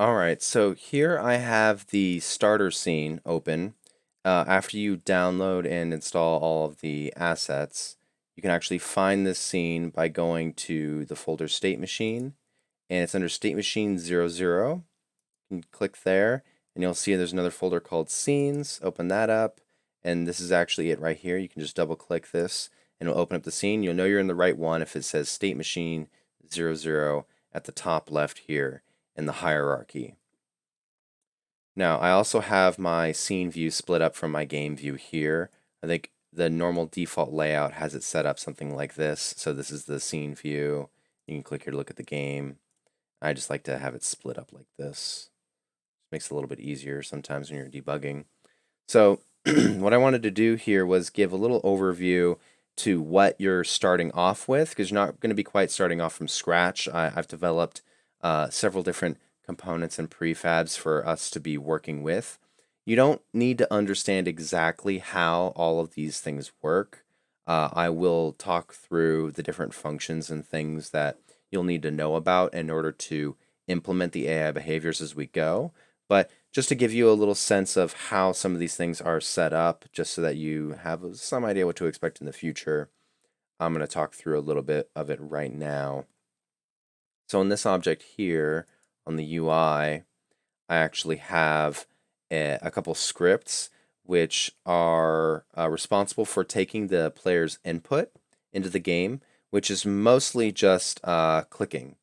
All right, so here I have the starter scene open. After you download and install all of the assets, you can actually find this scene by going to the folder Statmachine, and it's under Statmachine 00. You can click there, and you'll see there's another folder called Scenes. Open that up, and this is actually it right here. You can just double click this, and it'll open up the scene. You'll know you're in the right one if it says Statmachine 00 at the top left here in the hierarchy. Now, I also have my scene view split up from my game view here. I think the normal default layout has it set up something like this. So this is the scene view. You can click here to look at the game. I just like to have it split up like this. Makes it a little bit easier sometimes when you're debugging. So what I wanted to do here was give a little overview to what you're starting off with, because you're not going to be quite starting off from scratch. I've developed several different components and prefabs for us to be working with. You don't need to understand exactly how all of these things work. I will talk through the different functions and things that you'll need to know about in order to implement the AI behaviors as we go. But just to give you a little sense of how some of these things are set up, just so that you have some idea what to expect in the future, I'm going to talk through a little bit of it right now. So in this object here on the UI, I actually have a couple scripts which are responsible for taking the player's input into the game, which is mostly just clicking.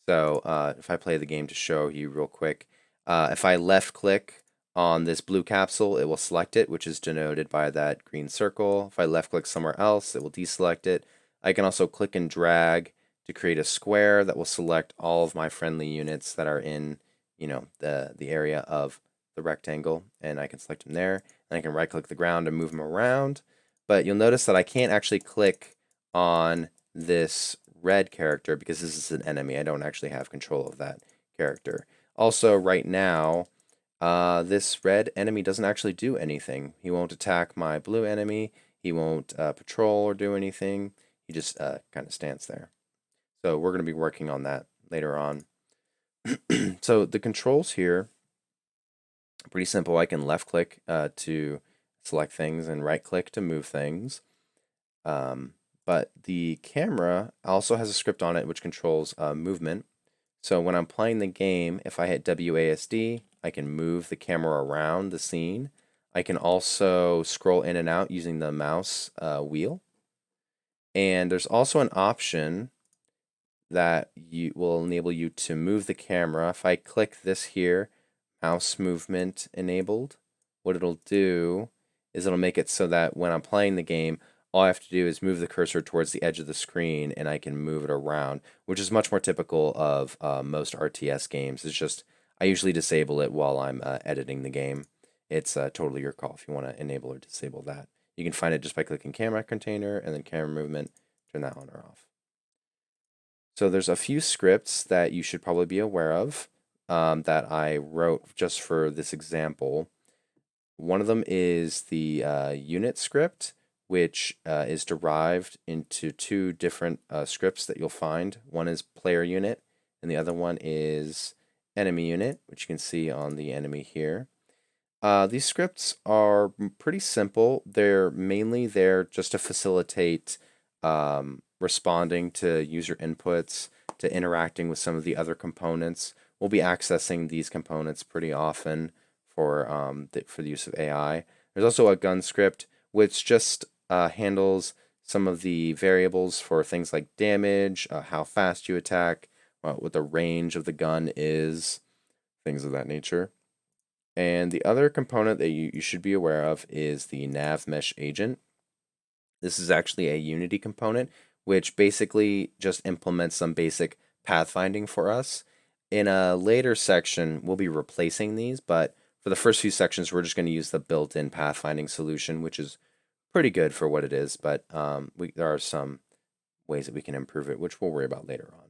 So if I play the game to show you real quick, if I left click on this blue capsule, it will select it, which is denoted by that green circle. If I left click somewhere else, it will deselect it. I can also click and drag to create a square that will select all of my friendly units that are in, the area of the rectangle, and I can select them there. And I can right click the ground and move them around. But you'll notice that I can't actually click on this red character because this is an enemy. I don't actually have control of that character. Also, right now, this red enemy doesn't actually do anything. He won't attack my blue enemy. He won't patrol or do anything. He just kind of stands there. So we're going to be working on that later on. So the controls here are pretty simple. I can left click to select things and right click to move things. But the camera also has a script on it which controls movement. So when I'm playing the game, if I hit WASD, I can move the camera around the scene. I can also scroll in and out using the mouse wheel. And there's also an option that will enable you to move the camera. If I click this here, mouse movement enabled, what it'll do is it'll make it so that when I'm playing the game, all I have to do is move the cursor towards the edge of the screen and I can move it around, which is much more typical of most RTS games. It's just I usually disable it while I'm editing the game. It's totally your call if you want to enable or disable that. You can find it just by clicking camera container and then camera movement, turn that on or off. So there's a few scripts that you should probably be aware of that I wrote just for this example. One of them is the unit script, which is derived into two different scripts that you'll find. One is player unit, and the other one is enemy unit, which you can see on the enemy here. These scripts are pretty simple. They're mainly there just to facilitate responding to user inputs, to interacting with some of the other components. We'll be accessing these components pretty often for the use of AI. There's also a gun script, which just handles some of the variables for things like damage, how fast you attack, what the range of the gun is, things of that nature. And the other component that you should be aware of is the Nav Mesh Agent. This is actually a Unity component, which basically just implements some basic pathfinding for us. In a later section, we'll be replacing these, but for the first few sections, we're just going to use the built-in pathfinding solution, which is pretty good for what it is, but there are some ways that we can improve it, which we'll worry about later on.